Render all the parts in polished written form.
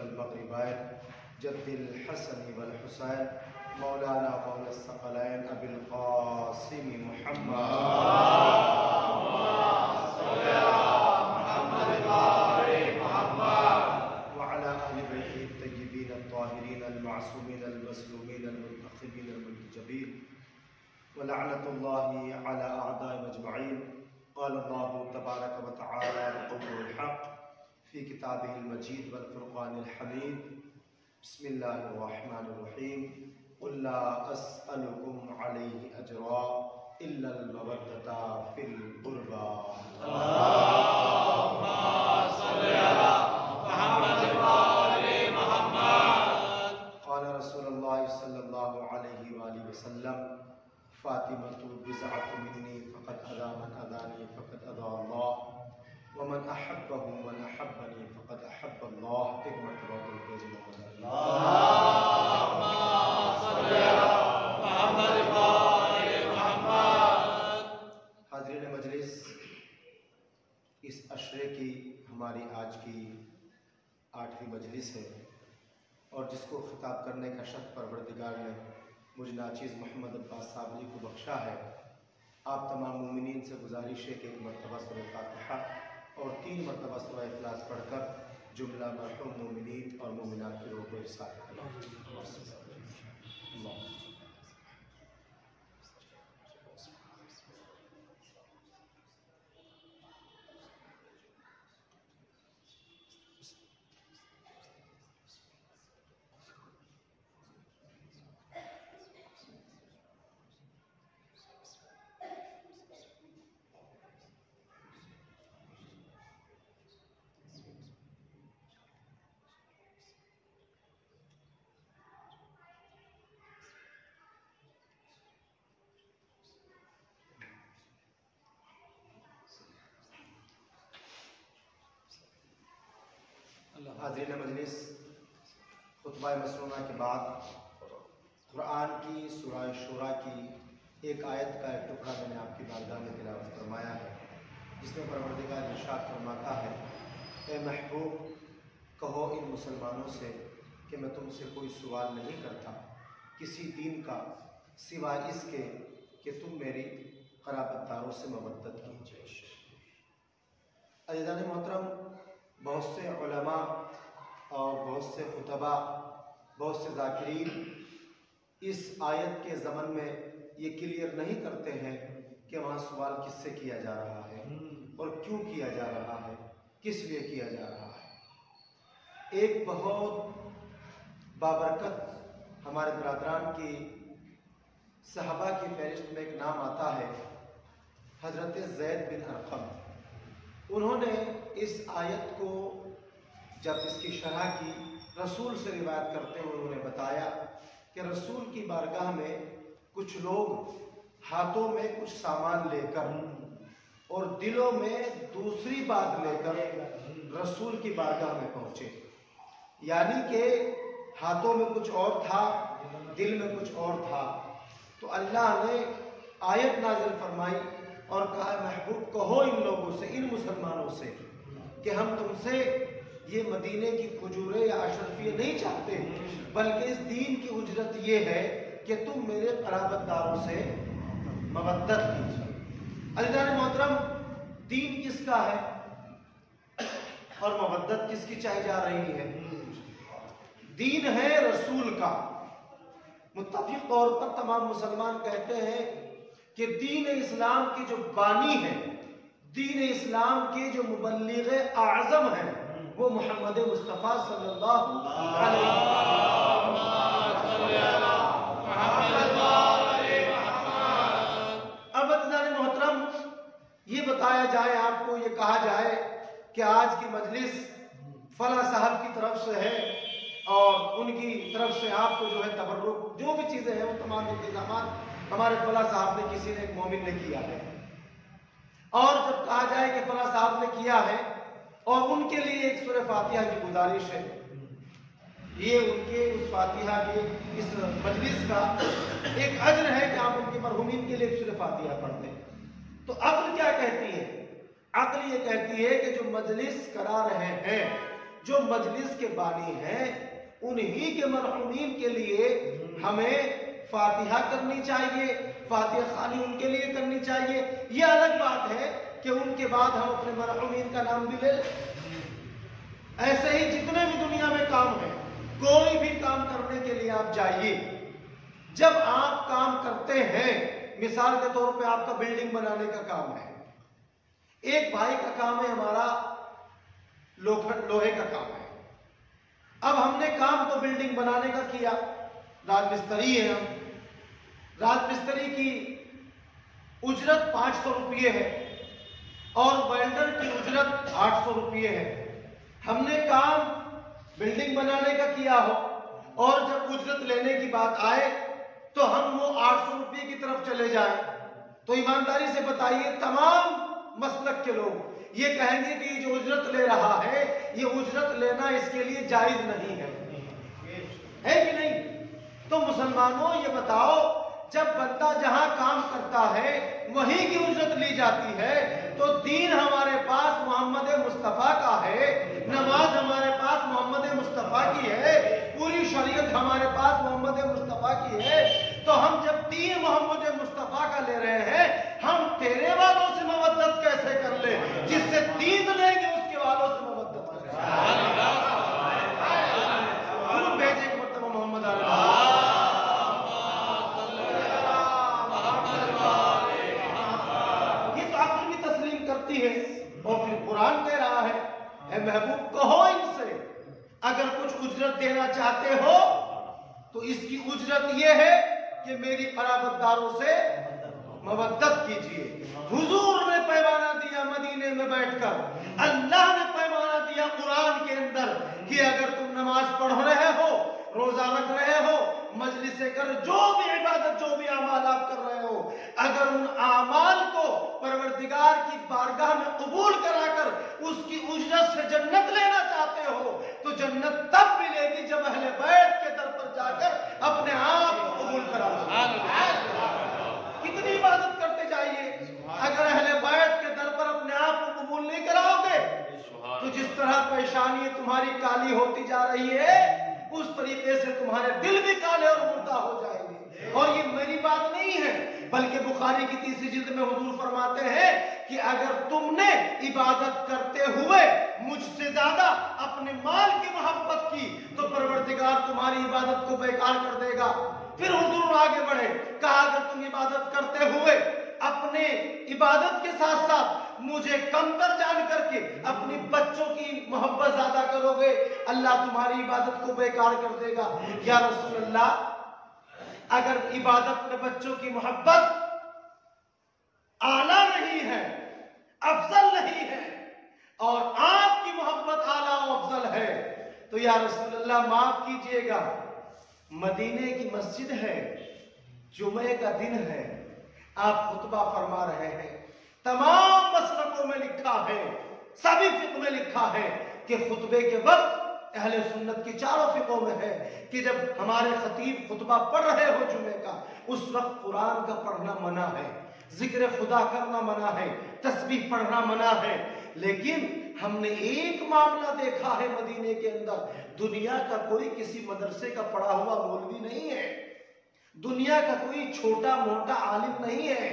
والمغربين جد الحسن والحسين مولانا مولى الثقلين أبي القاسم محمد وعلى أهل بيته الطيبين الطاهرين المعصومين المسلومين المنتخبين المنتجبين ولعنة الله على أعدائهم أجمعين. قال الله تبارك وتعالى بقوله الحق في كتابه المجيد والفرقان الحميد. بسم الله الرحمن الرحيم. قل لا أسألكم عليه أجرا إلا المودة في القربى. اللهم صل على محمد وآل محمد. قال رسول الله صلى الله عليه وآله وسلم فاطمة بضعة مني فقد أذى من أذاني فقد أذى الله ومن أحبه من أحبني فقد أحب الله. ایک مرتبہ اللهم صل على محمد وآل محمد. حاضرین مجلس، اس عشرے کی ہماری آج کی 8ویں مجلس ہے اور جس کو خطاب کرنے کا شرف پروردگار نے مجھ ناچیز محمد عباس صابری کو بخشا ہے. آپ تمام مومنین سے گزارش ہے کہ ایک مرتبہ سورہ فاتحہ اور 3 مرتبہ سورہ اخلاص پڑھ کر جملہ مرحوم مومنین اور مومنات کی روح کو ارسال کریں. حاضرین مجلس، خطبہ مسنونہ کے بعد قرآن کی سورہ شورى کی ایک آیت کا ایک ٹکڑا میں نے آپ کی بارگاہ میں تلاوت فرمایا ہے، جس میں پروردگار ارشاد فرماتا ہے: اے محبوب، کہو ان مسلمانوں سے کہ میں تم سے کوئی سوال نہیں کرتا کسی دین کا سوائے اس کے کہ تم میری قرابت داروں سے مودت کیجیے. عزیزان محترم، بہت سے علماء اور بہت سے خطباء، بہت سے ذاکرین اس آیت کے ضمن میں یہ کلیئر نہیں کرتے ہیں کہ وہاں سوال کس سے کیا جا رہا ہے اور کیوں کیا جا رہا ہے، کس لیے کیا جا رہا ہے. ایک بہت بابرکت ہمارے برادران کی صحابہ کی فہرست میں ایک نام آتا ہے، حضرت زید بن ارقم. انہوں نے اس آیت کو جب اس کی شرح کی رسول سے روایت کرتے ہوئے انہوں نے بتایا کہ رسول کی بارگاہ میں کچھ لوگ ہاتھوں میں کچھ سامان لے کر اور دلوں میں دوسری بات لے کر رسول کی بارگاہ میں پہنچے. یعنی کہ ہاتھوں میں کچھ اور تھا، دل میں کچھ اور تھا. تو اللہ نے آیت نازل فرمائی اور کہا: محبوب، کہو ان لوگوں سے، ان مسلمانوں سے کہ ہم تم سے یہ مدینے کی کھجورے یا اشرفیے نہیں چاہتے، بلکہ اس دین کی اجرت یہ ہے کہ تم میرے قرابت داروں سے مودت کیجیے. عزیزان محترم، دین کس کا ہے اور مودت کس کی چاہی جا رہی ہے؟ دین ہے رسول کا. متفق طور پر تمام مسلمان کہتے ہیں کہ دین اسلام کی جو بانی ہے، دین اسلام کے جو مبلغ اعظم ہیں، وہ محمد مصطفیٰ صلی اللہ علیہ وسلم. اب عزیزان محترم، یہ بتایا جائے، آپ کو یہ کہا جائے کہ آج کی مجلس فلاں صاحب کی طرف سے ہے اور ان کی طرف سے آپ کو جو ہے تبرک، جو بھی چیزیں ہیں وہ تمام انتظامات ہمارے فلاں صاحب نے، کسی نے، ایک مومن نے کیا ہے. اور جب کہا جائے کہ فلاں صاحب نے کیا ہے اور ان کے لیے ایک سورہ فاتحہ کی گزارش ہے، یہ ان کے اس فاتحہ کے اس مجلس کا ایک اجر ہے کہ آپ ان کے مرحومین کے لیے ایک سورہ فاتحہ پڑھتے ہیں. تو عقل کیا کہتی ہے؟ عقل یہ کہتی ہے کہ جو مجلس کرا رہے ہیں، جو مجلس کے بانی ہیں انہی کے مرحومین کے لیے ہمیں فاتحہ کرنی چاہیے، فاتحہ خوانی ان کے لیے کرنی چاہیے۔ یہ الگ بات ہے کہ ان کے بعد ہم اپنے مرحومین کا نام بھی لے لیں۔ ایسے ہی جتنے بھی دنیا میں کام ہیں، کوئی بھی کام کرنے کے لیے آپ جائیے، جب آپ کام کرتے ہیں، مثال کے طور پہ آپ کا بلڈنگ بنانے کا کام ہے، ایک بھائی کا کام ہے ہمارا لوہے کا کام ہے۔ اب ہم نے کام تو بلڈنگ بنانے کا کیا، راج مستری ہیں ہم، راج مستری کی اجرت 500 روپیے ہے اور ویلڈر کی اجرت 800 روپیے ہے۔ ہم نے کام بلڈنگ بنانے کا کیا ہو اور جب اجرت لینے کی بات آئے تو ہم وہ 800 روپیے کی طرف چلے جائیں تو ایمانداری سے بتائیے تمام مسلک کے لوگ یہ کہیں گے کہ جو اجرت لے رہا ہے یہ اجرت لینا اس کے لیے جائز نہیں ہے کہ نہیں؟ تو مسلمانوں یہ بتاؤ، جب بندہ جہاں کام کرتا ہے وہیں کی اجرت لی جاتی ہے، تو دین ہمارے پاس محمد مصطفیٰ کا ہے، نماز ہمارے پاس محمد مصطفیٰ کی ہے، پوری شریعت ہمارے پاس محمد مصطفیٰ کی ہے، تو ہم جب دین محمد مصطفیٰ کا لے رہے ہیں، ہم تیرے والوں سے مودت کیسے کر لیں؟ جس سے دین لیں گے اس کے والوں سے مودت کر لیں۔ بھیجے ایک مرتبہ محمد ہے اور پھر قرآن کہہ رہا ہے اے محبوب کہو ان سے اگر کچھ اجرت دینا چاہتے ہو تو اس کی اجرت یہ ہے کہ میری قرابت داروں سے مودت کیجئے۔ حضور نے پیمانہ دیا مدینے میں بیٹھ کر، اللہ نے پیمانہ دیا قرآن کے اندر کہ اگر تم نماز پڑھ رہے ہو، روزہ رکھ رہے ہو، مجلس کر، جو بھی عبادت جو بھی اعمال آپ کر رہے ہو، اگر ان اعمال کو پروردگار کی بارگاہ میں قبول کرا کر اس کی اجرت سے جنت لینا چاہتے ہو تو جنت تب ملے گی جب اہل بیت کے در پر جا کر اپنے آپ کو قبول کرا دو۔ کتنی عبادت کرتے جائیے، اگر اہل بیت کے در پر اپنے آپ کو قبول نہیں کراؤ گے تو جس طرح پیشانی تمہاری کالی ہوتی جا رہی ہے اس طریقے سے تمہارے دل بھی کالے اور مردہ ہو جائیں گے۔ اور یہ میری بات نہیں ہے بلکہ بخاری کی 3ری جلد میں حضور فرماتے ہیں کہ اگر تم نے عبادت کرتے ہوئے مجھ سے زیادہ اپنے مال کی محبت کی تو پروردگار تمہاری عبادت کو بیکار کر دے گا۔ پھر حضور آگے بڑھے، کہا اگر تم عبادت کرتے ہوئے اپنے عبادت کے ساتھ ساتھ مجھے کمتر جان کر کے اپنی بچوں کی محبت زیادہ کرو گے، اللہ تمہاری عبادت کو بیکار کر دے گا۔ یا رسول اللہ، اگر عبادت میں بچوں کی محبت اعلیٰ نہیں ہے، افضل نہیں ہے، اور آپ کی محبت اعلیٰ و افضل ہے تو یا رسول اللہ معاف کیجئے گا، مدینے کی مسجد ہے، جمعے کا دن ہے، آپ خطبہ فرما رہے ہیں، تمام مسلکوں میں لکھا ہے، سبھی فقہ میں لکھا ہے کہ خطبے کے وقت اہل سنت کی چاروں فقہوں میں ہے کہ جب ہمارے خطیب خطبہ پڑھ رہے ہو جمعے کا اس وقت قرآن کا پڑھنا منع ہے، ذکر خدا کرنا منع ہے، تسبیح پڑھنا منع ہے۔ لیکن ہم نے ایک معاملہ دیکھا ہے مدینے کے اندر، دنیا کا کوئی کسی مدرسے کا پڑھا ہوا مولوی نہیں ہے، دنیا کا کوئی چھوٹا موٹا عالم نہیں ہے،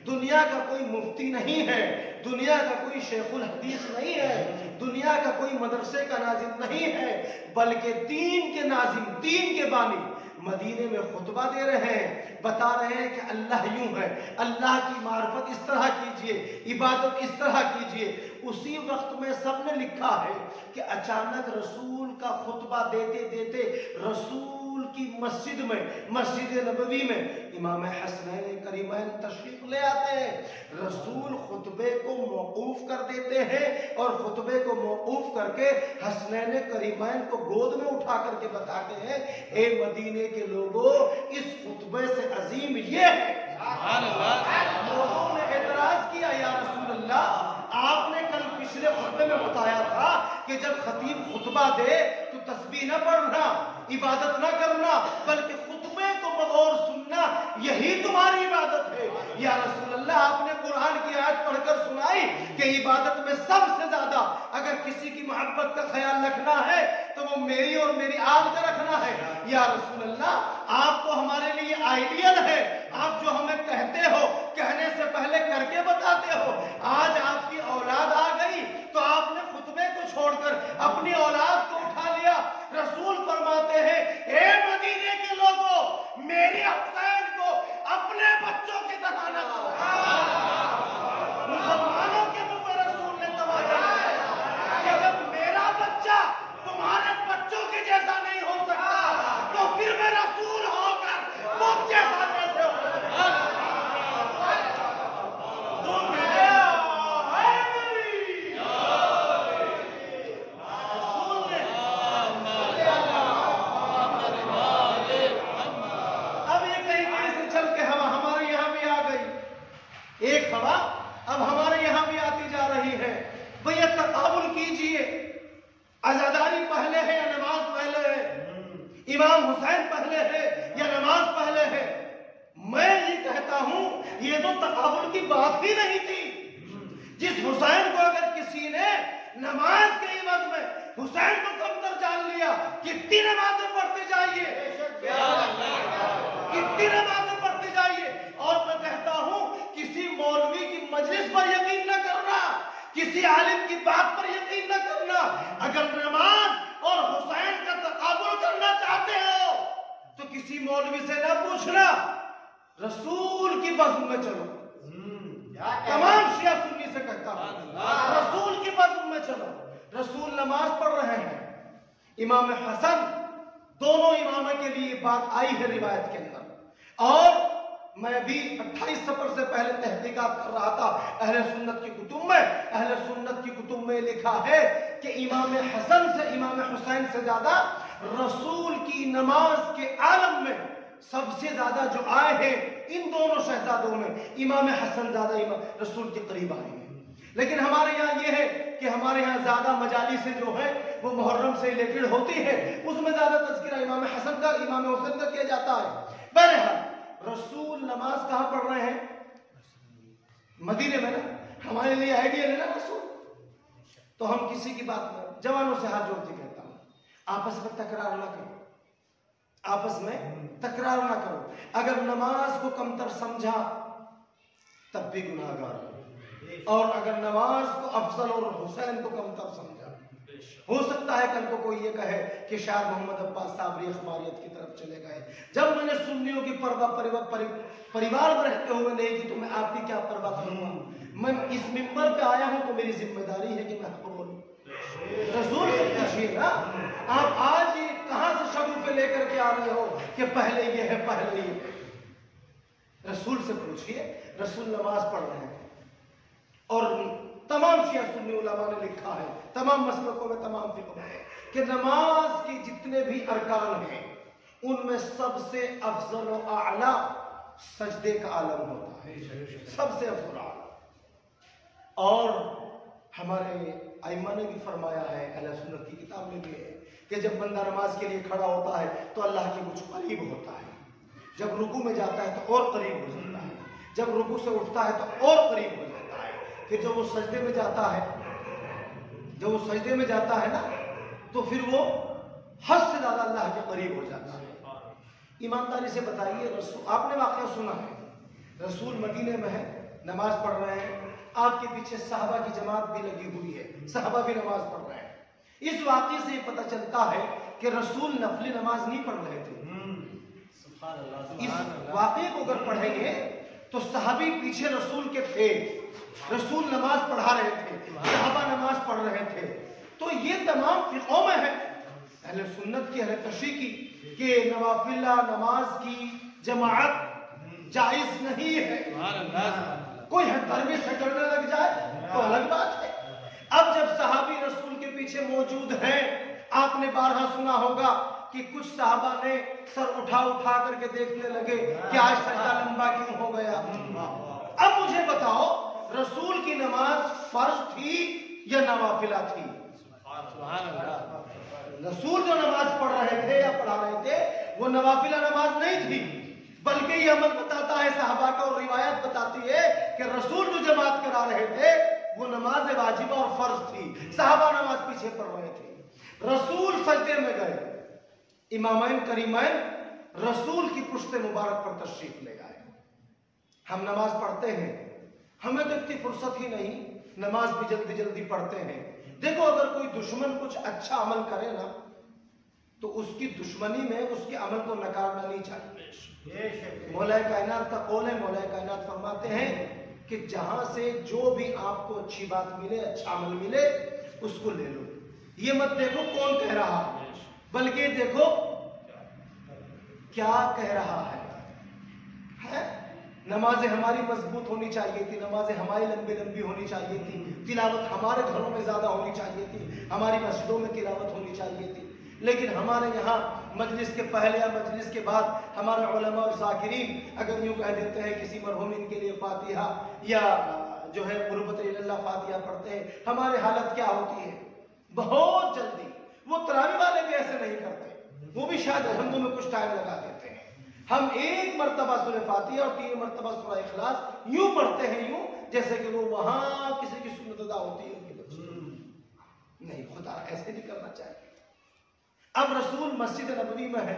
دنیا کا کوئی مفتی نہیں ہے، دنیا کا کوئی شیخ الحدیث نہیں ہے، دنیا کا کوئی مدرسے کا ناظم نہیں ہے، بلکہ دین کے ناظم، دین کے بانی مدینے میں خطبہ دے رہے ہیں، بتا رہے ہیں کہ اللہ یوں ہے، اللہ کی معرفت اس طرح کیجئے، عبادت اس طرح کیجئے۔ اسی وقت میں سب نے لکھا ہے کہ اچانک رسول کا خطبہ دیتے دیتے رسول کی مسجد میں، مسجد نبوی میں امام حسنین کریمین تشریف لے آتے ہیں، رسول خطبے کو موقوف کر دیتے ہیں اور خطبے کو موقوف کر کے حسنین کریمین کو گود میں اٹھا کر کے بتاتے ہیں اے مدینے کے لوگوں اس خطبے سے عظیم یہ ہے۔ لوگوں نے اعتراض کیا یا رسول اللہ آپ نے کل پچھلے خطبے میں بتایا تھا کہ جب خطیب خطبہ دے تو تسبیح نہ پڑھنا، عبادت نہ کرنا، بلکہ خطبہ خطبے کو بغور سننا یہی تمہاری عبادت ہے؟ یا رسول اللہ آپ نے قرآن کی آیت پڑھ کر سنائی کہ عبادت میں سب سے زیادہ اگر کسی کی محبت کا خیال رکھنا ہے تو وہ میری اور میری آل کا رکھنا ہے۔ یا رسول اللہ آپ تو ہمارے لیے آئیڈیل ہے، آپ جو ہمیں کہتے ہو کہنے سے پہلے کر کے بتاتے ہو۔ آج آپ کی اولاد آ گئی تو آپ نے خطبے کو چھوڑ کر اپنی اولاد کو اٹھا لیا۔ رسول فرماتے ہیں اے مدینے کے لوگوں، میری حسین کو اپنے بچوں کی طرح نہ کرو۔ مسلمانوں کے منہ میں رسول نے توجہ دیا کہ جب میرا بچہ تمہارے بچوں کے جیسا نہیں ہو سکتا تو پھر میں رسول ہو کر تم جیسا کیسے ہو سکتا؟ ایک ہوا اب ہمارے یہاں بھی آتی جا رہی ہے۔ بھئی تقابل کیجئے، عزاداری پہلے ہے یا نماز پہلے ہے؟ امام حسین پہلے ہے یا نماز پہلے ہے؟ میں یہ کہتا ہوں یہ تو تقابل کی بات ہی نہیں تھی۔ جس حسین کو اگر کسی نے نماز کے عوض میں حسین کو کمتر جان لیا، کتنی نمازیں پڑھتے جائیے، کتنی نمازیں پڑھتے جائیے۔ اور میں کہتا ہوں کسی مولوی کی مجلس پر یقین نہ کرنا، کسی عالم کی بات پر یقین نہ کرنا۔ اگر نماز اور حسین کا تقابل کرنا چاہتے ہو تو کسی مولوی سے نہ پوچھنا، رسول کی بزم میں چلو۔ تمام شیعہ سنی سے کہتا ہوں رسول کی بزم میں چلو۔ رسول نماز پڑھ رہے ہیں، امام حسن، دونوں اماموں کے لیے بات آئی ہے روایت کے اندر، اور میں بھی 28 سفر سے پہلے تحقیقات کر رہا تھا اہل سنت کی کتب میں۔ اہل سنت کی کتب میں لکھا ہے کہ امام حسن سے امام حسین سے زیادہ رسول کی نماز کے عالم میں سب سے زیادہ جو آئے ہیں ان دونوں شہزادوں میں امام حسن زیادہ امام رسول کے قریب آئے ہیں۔ لیکن ہمارے یہاں یہ ہے کہ ہمارے یہاں زیادہ مجالس جو ہیں وہ محرم سے ریلیٹڈ ہوتی ہے، اس میں زیادہ تذکرہ امام حسن کا امام حسین کا کیا جاتا ہے۔ بہرحال رسول نماز کہاں پڑھ رہے ہیں؟ مدینے میں نا۔ ہمارے لیے آئیڈیل ہے نا رسول۔ تو ہم کسی کی بات میں جوانوں سے ہاتھ جوڑ کے کہتا ہوں آپس میں تکرار نہ کرو، آپس میں تکرار نہ کرو۔ اگر نماز کو کمتر سمجھا تب بھی گناہگار ہو، اور اگر نماز کو افضل اور حسین کو کمتر سمجھا، ہو سکتا ہے کل کو کوئی یہ کہے کہ شاید محمد عباس صابری اخباریت کی طرف چلے گئے۔ جب میں نے سنیوں کی پریوار میں رہتے ہوئے نہیں کی تو میں آپ کی کیا پرواہ کروں گا؟ میں اس ممبر پہ آیا ہوں تو میری ذمہ داری ہے کہ میں حق بولوں۔ رسول سے پوچھئے نا، آپ آج یہ کہاں سے شگوفے لے کر کے آ رہے ہو کہ پہلے یہ ہے پہلے یہ؟ رسول سے پوچھئے۔ رسول نماز پڑھ رہے ہیں، اور تمام شیعہ سنی علماء نے لکھا ہے، تمام مسلکوں میں، تمام فقہ میں، کہ نماز کے جتنے بھی ارکان ہیں ان میں سب سے افضل و اعلیٰ سجدے کا عالم ہوتا ہے، سب سے افضل اعلیٰ۔ اور ہمارے ائمہ نے بھی فرمایا ہے، اہل سنت کی کتاب میں بھی ہے کہ جب بندہ نماز کے لیے کھڑا ہوتا ہے تو اللہ کے کچھ قریب ہوتا ہے، جب رکوع میں جاتا ہے تو اور قریب ہو جاتا ہے، جب رکوع سے اٹھتا ہے تو اور قریب ہو جاتا ہے، پھر جب وہ سجدے میں جاتا ہے، جب وہ سجدے میں جاتا ہے نا تو پھر وہ حد سے زیادہ اللہ کے قریب ہو جاتا ہے۔ ایمانداری سے بتائیے، رسول آپ نے واقعہ سنا ہے، رسول مدینے میں ہے، نماز پڑھ رہے ہیں، آپ کے پیچھے صحابہ کی جماعت بھی لگی ہوئی ہے، صحابہ بھی نماز پڑھ رہے ہیں۔ اس واقعے سے یہ پتہ چلتا ہے کہ رسول نفلی نماز نہیں پڑھ رہے تھے۔ اس واقعے کو اگر پڑھیں گے تو صحابی پیچھے رسول کے تھے، رسول نماز پڑھا رہے تھے، صحابہ نماز پڑھ رہے تھے۔ تو یہ تمام فقہوں میں ہے، اہل سنت کی، اہل تشیع کی، کہ نوافلہ نماز کی جماعت جائز نہیں ہے۔ کوئی درویش سے کرنے لگ جائے تو الگ بات ہے۔ اب جب صحابی رسول کے پیچھے موجود ہیں، آپ نے بارہا سنا ہوگا کہ کچھ صحابہ نے سر اٹھا اٹھا کر کے دیکھنے لگے کہ آج سجدہ لمبا کیوں ہو گیا۔ اب مجھے بتاؤ، رسول کی نماز فرض تھی یا نوافلہ تھی؟ رسول جو نماز پڑھ رہے تھے یا پڑھا رہے تھے وہ نوافل نماز نہیں تھی، بلکہ یہ عمل بتاتا ہے صحابہ کا، اور روایت بتاتی ہے کہ رسول جو جماعت کرا رہے تھے وہ نماز واجبہ اور فرض تھی، صحابہ نماز پیچھے پڑھ رہے تھے، رسول سجدے میں گئے، امامین کریمین رسول کی پشت مبارک پر تشریف لے آئے۔ ہم نماز پڑھتے ہیں، ہمیں تو اتنی فرصت ہی نہیں، نماز بھی جلدی جلدی پڑھتے ہیں۔ دیکھو اگر کوئی دشمن کچھ اچھا عمل کرے نا تو اس کی دشمنی میں اس کے عمل کو نکارنا نہیں چاہیے۔ مولا کائنات کا قول ہے، مولا کائنات فرماتے ہیں کہ جہاں سے جو بھی آپ کو اچھی بات ملے، اچھا عمل ملے، اس کو لے لو۔ یہ مت دیکھو کون کہہ رہا ہے، بلکہ دیکھو کیا کہہ رہا ہے۔ نمازیں ہماری مضبوط ہونی چاہیے تھی، نمازیں ہماری لمبی لمبی ہونی چاہیے تھی، تلاوت ہمارے گھروں میں زیادہ ہونی چاہیے تھی، ہماری مسجدوں میں تلاوت ہونی چاہیے تھی، لیکن ہمارے یہاں مجلس کے پہلے یا مجلس کے بعد ہمارے علماء اور ذاکرین اگر یوں کہہ دیتے ہیں کسی مرحومین کے لیے فاتحہ یا جو ہے قربت اللہ فاتحہ پڑھتے ہیں، ہماری حالت کیا ہوتی ہے؟ بہت جلدی۔ وہ تراویح والے بھی ایسے نہیں کرتے، وہ بھی شاید الحمدوں میں کچھ ٹائم لگا دیتے ہیں۔ ہم ایک مرتبہ سورہ فاتحہ اور 3 مرتبہ سورہ اخلاص یوں پڑھتے ہیں، یوں جیسے کہ وہ وہاں کسی کی سنت ادا ہوتی ہے۔ نہیں، خدا ایسے نہیں کرنا چاہیے۔ اب رسول مسجد نبوی میں ہے،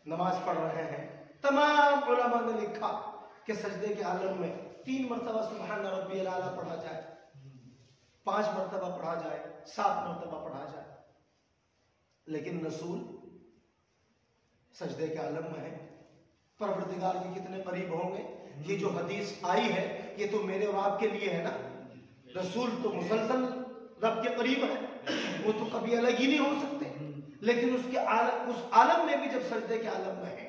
نماز پڑھ رہے ہیں، تمام علماء نے لکھا کہ سجدے کے عالم میں 3 مرتبہ سبحان ربی الاعلیٰ پڑھا جائے، 5 مرتبہ پڑھا جائے، 7 مرتبہ پڑھا جائے، لیکن رسول سجدے کے عالم میں ہے، پروردگار کے کتنے قریب ہوں گے۔ یہ جو حدیث آئی ہے یہ تو میرے اور آپ کے لیے ہے نا، رسول تو مسلسل رب کے قریب ہے، وہ تو کبھی الگ ہی نہیں ہو سکتے، لیکن اس عالم میں بھی جب سجدے کے عالم میں ہے،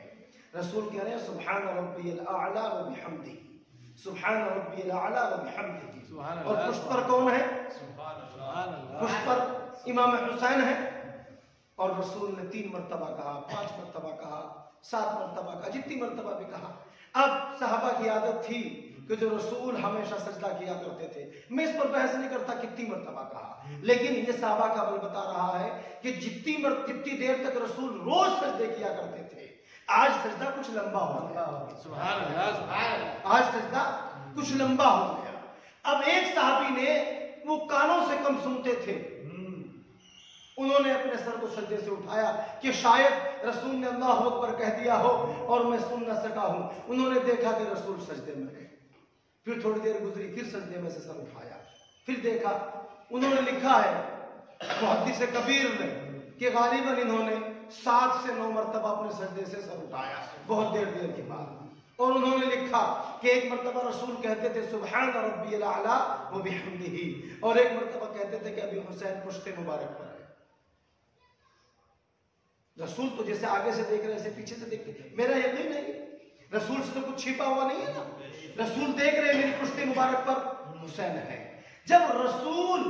رسول کہہ رہے ہیں سبحان ربی الاعلیٰ و بحمدہ، سبحان ربی الاعلیٰ و بحمدہ، اور پشت پر کون ہے؟ پشت پر امام حسین ہے، اور رسول نے 3 مرتبہ کہا، 5 مرتبہ کہا، 7 مرتبہ کہا، جتنی مرتبہ بھی کہا۔ اب صحابہ کی عادت تھی کہ جو رسول ہمیشہ سجدہ کیا کرتے تھے، میں اس پر بحث نہیں کرتا کتنی مرتبہ کہا، لیکن یہ صحابہ کا عمل بتا رہا ہے کہ جتنی دیر تک رسول روز سجدے کیا کرتے تھے، آج سجدہ کچھ لمبا ہو گیا، سبحان اللہ، آج سجدہ کچھ لمبا ہو گیا۔ اب ایک صحابی نے، وہ کانوں سے کم سنتے تھے، انہوں نے اپنے سر کو سجدے سے اٹھایا کہ شاید رسول نے اللہ اکبر کہہ دیا ہو اور میں سن نہ سکا ہوں۔ انہوں نے دیکھا کہ رسول سجدے میں گئے، پھر تھوڑی دیر گزری، پھر سجدے میں سے سر اٹھایا، پھر دیکھا، انہوں نے لکھا ہے محدث کبیر نے کہ غالباً انہوں نے 7 سے 9 مرتبہ اپنے سجدے سے سر اٹھایا بہت دیر کے بعد، اور انہوں نے لکھا کہ ایک مرتبہ رسول کہتے تھے سبحان ربی الاعلیٰ و بحمدہ، اور ایک مرتبہ کہتے تھے کہ ابھی حسین پشت مبارک پر ہے۔ رسول تو جیسے آگے سے دیکھ رہے ہیں ایسے پیچھے سے دیکھتے ہیں، میرا یقین نہیں، رسول سے تو کچھ چھپا ہوا نہیں ہے نا، رسول دیکھ رہے ہیں میری پشت مبارک پر حسین ہے۔ جب رسول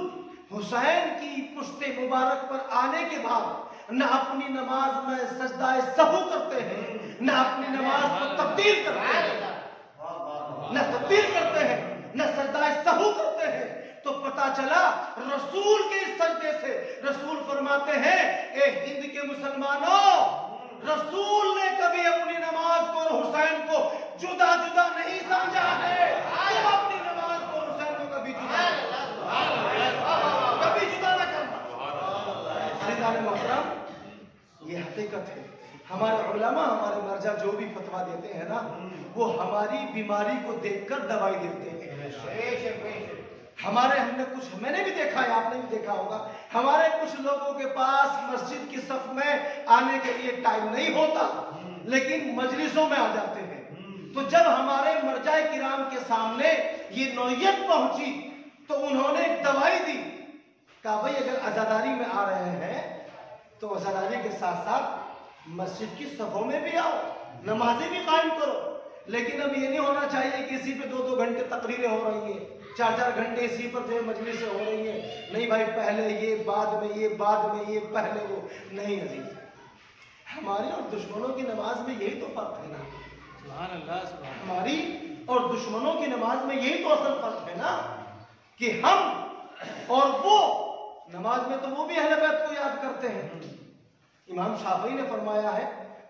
حسین کی پشت مبارک پر آنے کے بعد نہ اپنی نماز میں سجدہ سہو کرتے ہیں، نہ اپنی نماز کو تبدیل کرتے ہیں، نہ سجدہ سہو کرتے ہیں، تو پتا چلا رسول کے اس سجدے سے، رسول فرماتے ہیں اے ہند کے مسلمانوں، رسول نے کبھی اپنی نماز کو اور حسین کو جدا جدا نہیں سمجھا ہے، تم اپنی نماز کو اور حسین کو کبھی جدا نہ کرنا۔ عزیزان محترم، یہ حقیقت ہے۔ ہمارے علماء، ہمارے مرجع جو بھی فتویٰ دیتے ہیں نا، وہ ہماری بیماری کو دیکھ کر دوائی دیتے ہیں۔ میں نے بھی دیکھا ہے، آپ نے بھی دیکھا ہوگا، ہمارے کچھ لوگوں کے پاس مسجد کی صف میں آنے کے لیے ٹائم نہیں ہوتا، لیکن مجلسوں میں آ جاتے ہیں۔ تو جب ہمارے مرجع کرام کے سامنے یہ نوعیت پہنچی تو انہوں نے ایک دوائی دی، کہا بھائی اگر عزاداری میں آ رہے ہیں تو عزاداری کے ساتھ ساتھ مسجد کی صفوں میں بھی آؤ، نمازیں بھی قائم کرو، لیکن اب یہ نہیں ہونا چاہیے کہ اسی پہ 2 گھنٹے تقریریں ہو رہی ہیں، 4 گھنٹے اسی پر جو مجلسیں ہو رہی ہیں، نہیں بھائی پہلے یہ بعد میں یہ، بعد میں یہ پہلے وہ، نہیں عزیز، ہماری اور دشمنوں کی نماز میں یہی تو فرق ہے نا، سبحان اللہ، ہماری اور دشمنوں کی نماز میں یہی تو اصل فرق ہے نا، کہ ہم اور وہ نماز میں تو وہ بھی اہل بیت کو یاد کرتے ہیں۔ امام شافعی نے فرمایا ہے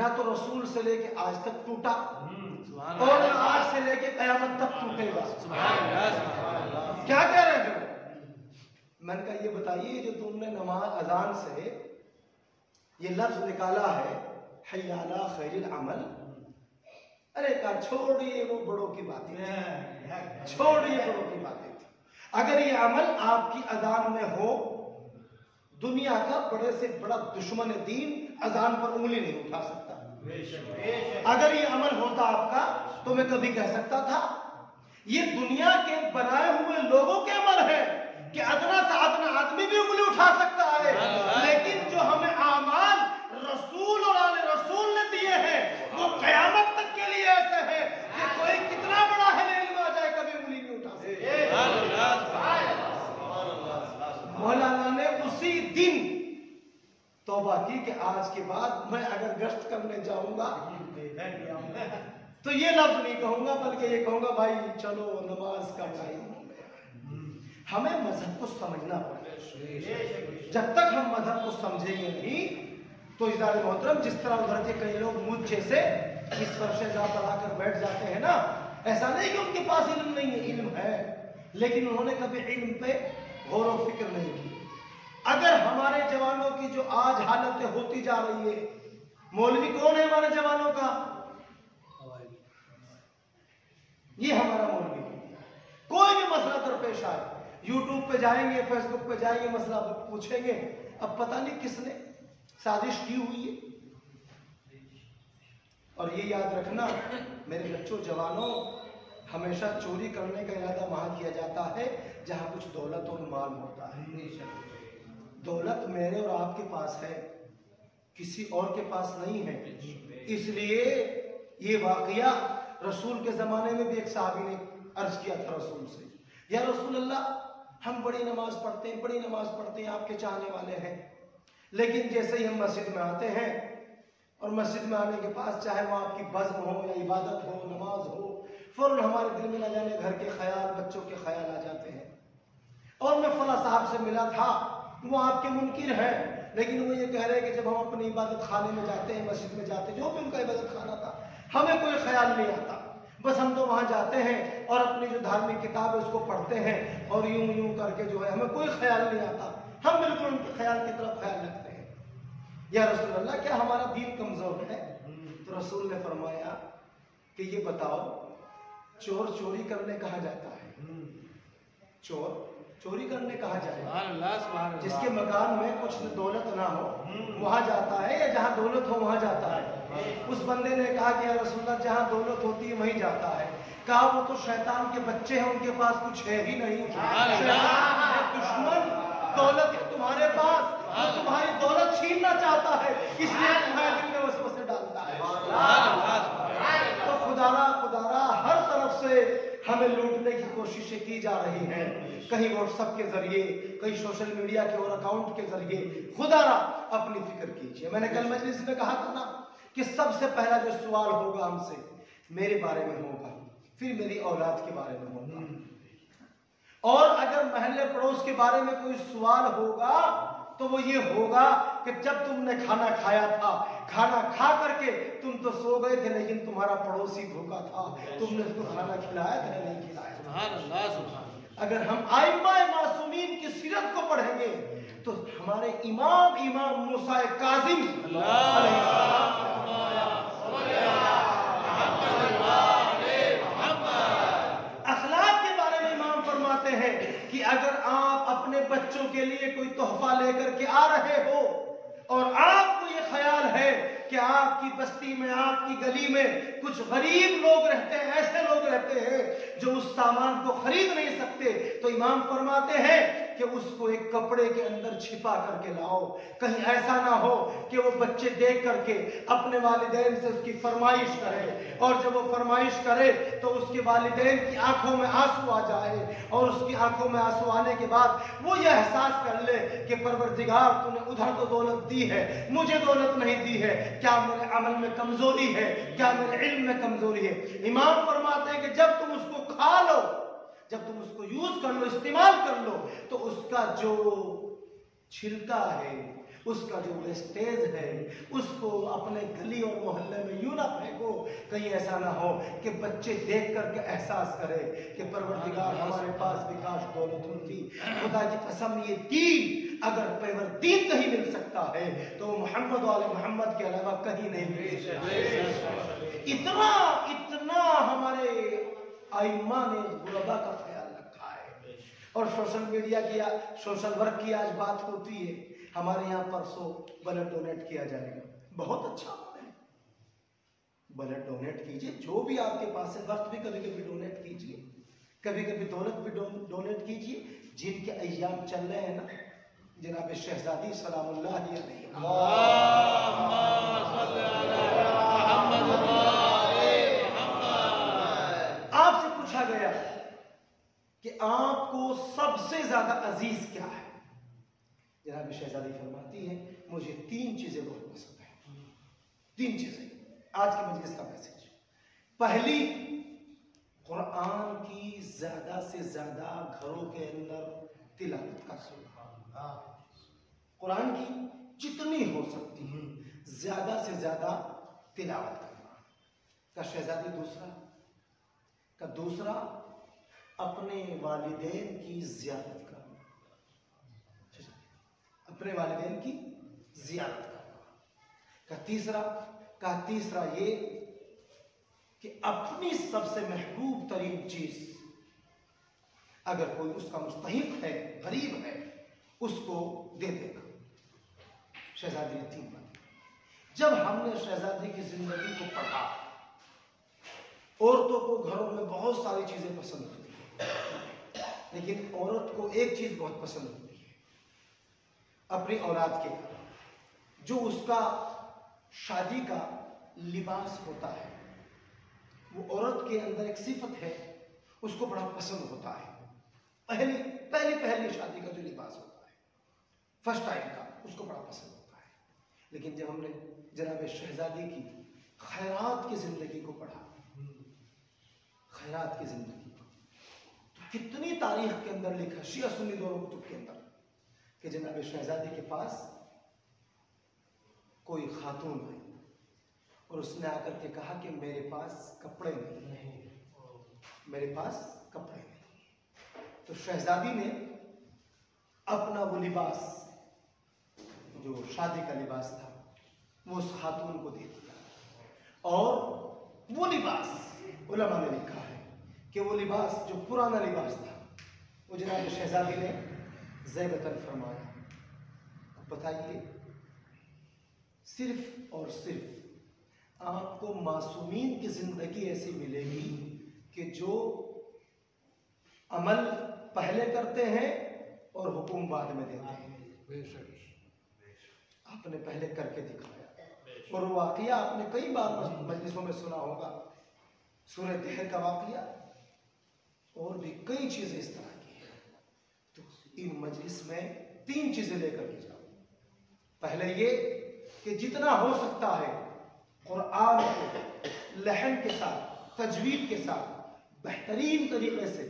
نہ تو رسول سے لے کے آج تک ٹوٹا سبحان اور نہ اللہ آج سے لے کے قیامت تک ٹوٹے گا. سبحان اللہ کیا کہہ رہے ہو؟ میں نے کہا یہ بتائیے جو تم نے نماز اذان سے یہ لفظ نکالا ہے حی علی خیر العمل، ارے کہا چھوڑیے وہ بڑوں کی باتیں، چھوڑیے بڑوں کی باتیں. اگر یہ عمل آپ کی اذان میں ہو، دنیا کا بڑے سے بڑا دشمن دین اذان پر انگلی نہیں اٹھا سکتا. اگر یہ عمل ہوتا آپ کا تو میں کبھی کہہ سکتا تھا یہ دنیا کے بنائے ہوئے لوگوں کے عمل ہے کہ ادنا سے ادنا آدمی بھی انگلی اٹھا سکتا ہے، لیکن جو ہمیں اعمال رسول اور آل رسول نے دیے ہیں وہ قیامت تک کے لیے ایسے ہیں کہ کوئی کتنا بڑا ہے علم آ جائے کبھی انگلی نہیں اٹھا سکتا. مولانا نے اسی دن توبہ کی کہ آج کے بعد میں اگر گشت کرنے جاؤں گا تو یہ لفظ نہیں کہوں گا، بلکہ یہ کہوں گا بھائی چلو نماز کا ٹائم ہو گیا. ہمیں مذہب کو سمجھنا پڑے گا. جب تک ہم مذہب کو سمجھیں گے نہیں تو عزیزان محترم جس طرح ادھر کے کئی لوگ مجھ جیسے اس فرش ذات پر آ کر بیٹھ جاتے ہیں نا، ایسا نہیں کہ ان کے پاس علم نہیں ہے، علم ہے لیکن انہوں نے کبھی علم پہ غور و فکر نہیں کی. اگر ہمارے جوانوں کی جو آج حالتیں ہوتی جا رہی ہے، مولوی کون ہے ہمارے جوانوں کا؟ یہ ہمارا مولوی. کوئی بھی مسئلہ درپیش آئے یوٹیوب پہ جائیں گے، فیس بک پہ جائیں گے، مسئلہ پوچھیں گے، اب پتہ نہیں کس نے سازش کی ہوئی ہے. اور یہ یاد رکھنا میرے بچوں جوانوں، ہمیشہ چوری کرنے کا ارادہ وہاں کیا جاتا ہے جہاں کچھ دولت اور مال ہوتا ہے. دولت میرے اور آپ کے پاس ہے، کسی اور کے پاس نہیں ہے. اس لیے یہ واقعہ رسول کے زمانے میں بھی ایک صحابی نے عرض کیا تھا رسول سے، یا رسول اللہ ہم بڑی نماز پڑھتے ہیں، بڑی نماز پڑھتے ہیں، آپ کے چاہنے والے ہیں، لیکن جیسے ہی ہم مسجد میں آتے ہیں اور مسجد میں آنے کے پاس چاہے وہ آپ کی بزم ہو یا عبادت ہو، نماز ہو، فوراً ہمارے دل میں نہ جانے گھر کے خیال، بچوں کے خیال آ جاتے ہیں. اور میں فلاں صاحب سے ملا تھا، وہ آپ کے منکر ہیں، لیکن وہ یہ کہہ رہے کہ جب ہم اپنی عبادت خانے میں جاتے ہیں، مسجد میں جاتے ہیں، جو بھی ان کا عبادت خانہ تھا، ہمیں کوئی خیال نہیں آتا، بس ہم تو وہاں جاتے ہیں اور اپنی جو دھارمک کتاب ہے اس کو پڑھتے ہیں اور یوں کر کے جو ہے ہمیں کوئی خیال نہیں آتا، ہم بالکل ان کے خیال کی طرف خیال رکھتے ہیں. یا رسول اللہ کیا ہمارا دین کمزور ہے؟ تو رسول نے فرمایا کہ یہ بتاؤ چور چوری کرنے کہاں جاتا ہے؟ چور چوری کرنے کہاں جائے؟ جس کے مکان میں کچھ دولت نہ ہو وہاں جاتا ہے، یا جہاں دولت ہو وہاں جاتا ہے؟ اس بندے نے کہا کہ یا رسول اللہ جہاں دولت ہوتی ہے وہیں جاتا ہے. کہا وہ تو شیطان کے بچے ہیں، ان کے پاس کچھ ہے ہی نہیں. شیطان ہے دشمن، دولت ہے تمہارے پاس، وہ تمہاری دولت چھیننا چاہتا ہے، اس لیے تمہارے دل میں وسوسے ڈالتا ہے. تو خدارا ہر طرف سے ہمیں لوٹنے کی کوششیں کی جا رہی ہیں، کہیں واٹس ایپ کے ذریعے، کہیں سوشل میڈیا کے اور اکاؤنٹ کے ذریعے. خدارا اپنی فکر کیجئے. میں نے کل مجلس میں کہا تھا نا کہ سب سے پہلا جو سوال ہوگا ہم سے میرے بارے میں ہوگا، پھر میری اولاد کے بارے میں ہوگا، اور اگر محلے پڑوس کے بارے میں کوئی سوال ہوگا تو وہ یہ ہوگا کہ جب تم نے کھانا کھایا تھا، کھانا کھا کر کے تم تو سو گئے تھے لیکن تمہارا پڑوسی بھوکا تھا، تم نے اس کو کھانا کھلایا تھا نہیں کھلایا. سبحان اللہ سبحان اللہ. اگر ہم ائمہ معصومین کی سیرت کو پڑھیں گے تو ہمارے امام موسیٰ کاظم علیہ السلام اخلاق کے بارے میں امام فرماتے ہیں کہ اگر آپ اپنے بچوں کے لیے کوئی تحفہ لے کر کے آ رہے ہو اور آپ کو یہ خیال ہے کہ آپ کی بستی میں، آپ کی گلی میں کچھ غریب لوگ رہتے ہیں، ایسے لوگ رہتے ہیں جو اس سامان کو خرید نہیں سکتے، تو امام فرماتے ہیں کہ اس کو ایک کپڑے کے اندر چھپا کر کے لاؤ. کہیں ایسا نہ ہو کہ وہ بچے دیکھ کر کے اپنے والدین سے اس کی فرمائش کرے، اور جب وہ فرمائش کرے تو اس کے والدین کی آنکھوں میں آنسو آ جائے، اور اس کی آنکھوں میں آنسو آنے کے بعد وہ یہ احساس کر لے کہ پروردگار تو نے ادھر تو دولت دی ہے، مجھے دولت نہیں دی ہے. کیا میرے عمل میں کمزوری ہے؟ کیا میرے علم میں کمزوری ہے؟ امام فرماتے ہیں کہ جب تم اس کو کھا لو، جب تم اس کو یوز کر لو، استعمال کر لو، تو اس کا جو چھلکا ہے، اس کا جو ویسٹیج ہے اس کو اپنے گلی اور محلے میں یوں نہ پھینکو، کہیں ایسا نہ ہو کہ بچے دیکھ کر کے احساس کرے کہ پروردگار ہمارے پاس بھی کاش دولت ہوتی۔ خدا کی قسم یہ دین اگر پیور دین کہیں مل سکتا ہے تو محمد و آل محمد کے علاوہ کہیں نہیں مل سکتا۔ اتنا ہمارے ائمہ نے غربا کا خیال رکھا ہے۔ اور سوشل میڈیا کی سوشل ورک کی آج بات ہوتی ہے، ہمارے یہاں پرسوں بلڈ ڈونیٹ کیا جائے گا، بہت اچھا ہے، بلڈ ڈونیٹ کیجئے، جو بھی آپ کے پاس ہے، وقت بھی کبھی کبھی ڈونیٹ کیجئے، کبھی کبھی دولت بھی ڈونیٹ کیجئے۔ جن کے ایام چل رہے ہیں نا، جناب شہزادی سلام اللہ علیہ آپ سے پوچھا گیا کہ آپ کو سب سے زیادہ عزیز کیا ہے؟ جناب شہزادی فرماتی ہے مجھے 3 چیزیں بہت پسند ہیں، 3 چیزیں آج کی مجلس کا میسج۔ پہلی، قرآن کی زیادہ سے زیادہ گھروں کے اندر تلاوت کا سننا، قرآن کی جتنی ہو سکتی ہے زیادہ سے زیادہ تلاوت کرنا کا شہزادی۔ دوسرا اپنے والدین کی زیارت کرنا، اپنے والدین کی زیارت کرنا کا تیسرا یہ کہ اپنی سب سے محبوب ترین چیز اگر کوئی اس کا مستحق ہے، غریب ہے، اس کو دے دے گا۔ شہزادی نے 3 باتیں۔ جب ہم نے شہزادی کی زندگی کو پڑھا، عورتوں کو گھروں میں بہت ساری چیزیں پسند ہوتی ہیں، لیکن عورت کو ایک چیز بہت پسند ہوتی ہے، اپنی اولاد کے جو اس کا شادی کا لباس ہوتا ہے، وہ عورت کے اندر ایک صفت ہے، اس کو بڑا پسند ہوتا ہے۔ پہلی شادی کا جو لباس ہوتا ہے، فرسٹ ٹائم کا، اس کو بڑا پسند ہوتا ہے۔ لیکن جب ہم نے جناب شہزادی کی خیرات کی زندگی کو پڑھا، خیرات کی زندگی کو، تو کتنی تاریخ کے اندر لکھا، شیعہ سنی دونوں کتب کے اندر، کہ جناب شہزادی کے پاس کوئی خاتون آئی اور اس نے آ کر کے کہا کہ میرے پاس کپڑے نہیں، میرے پاس کپڑے نہیں۔ تو شہزادی نے اپنا وہ لباس جو شادی کا لباس تھا وہ اس خاتون کو دے دیا، اور وہ لباس علماء نے لکھا ہے کہ وہ لباس جو پرانا لباس تھا وہ جناب شہزادی نے زیبتاً فرمایا۔ بتائیے، صرف اور صرف آپ کو معصومین کی زندگی ایسی ملے گی کہ جو عمل پہلے کرتے ہیں اور حکم بعد میں دیتے ہیں۔ آپ نے پہلے کر کے دکھایا، اور وہ واقعہ آپ نے کئی بار مجلسوں میں سنا ہوگا، سورہ طہر کا واقعہ، اور بھی کئی چیزیں اس طرح کی ہیں۔ تو ان مجلس میں 3 چیزیں لے کر کے جاؤ۔ پہلے یہ کہ جتنا ہو سکتا ہے قرآن کو لحن کے ساتھ، تجوید کے ساتھ، بہترین طریقے سے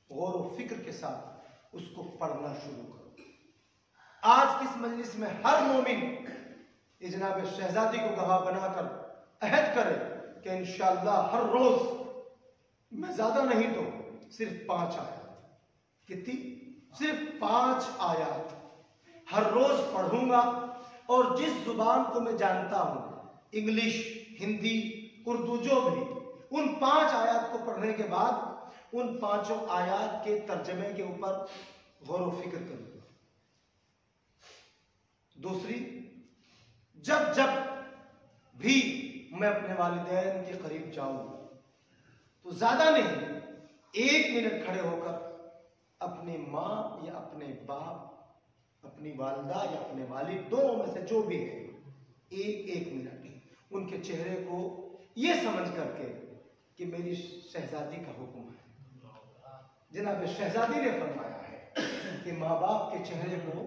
غور و فکر کے ساتھ اس کو پڑھنا شروع کرو۔ آج کس مجلس میں ہر مومن یہ جناب شہزادی کو گواہ بنا کر عہد کرے کہ انشاءاللہ ہر روز میں زیادہ نہیں تو صرف 5 آیات، کتنی؟ صرف 5 آیات ہر روز پڑھوں گا، اور جس زبان کو میں جانتا ہوں، انگلش، ہندی، اردو، جو بھی، ان 5 آیات کو پڑھنے کے بعد ان 5 آیات کے ترجمے کے اوپر غور و فکر کروں۔ دوسری، جب بھی میں اپنے والدین کے قریب جاؤں تو زیادہ نہیں، 1 منٹ کھڑے ہو کر اپنی ماں یا اپنے باپ، اپنی والدہ یا اپنے والد، دونوں میں سے جو بھی ہے، 1 منٹ ان کے چہرے کو یہ سمجھ کر کے کہ میری شہزادی کا حکم ہے۔ جناب شہزادی نے فرمایا ہے کہ ماں باپ کے چہرے کو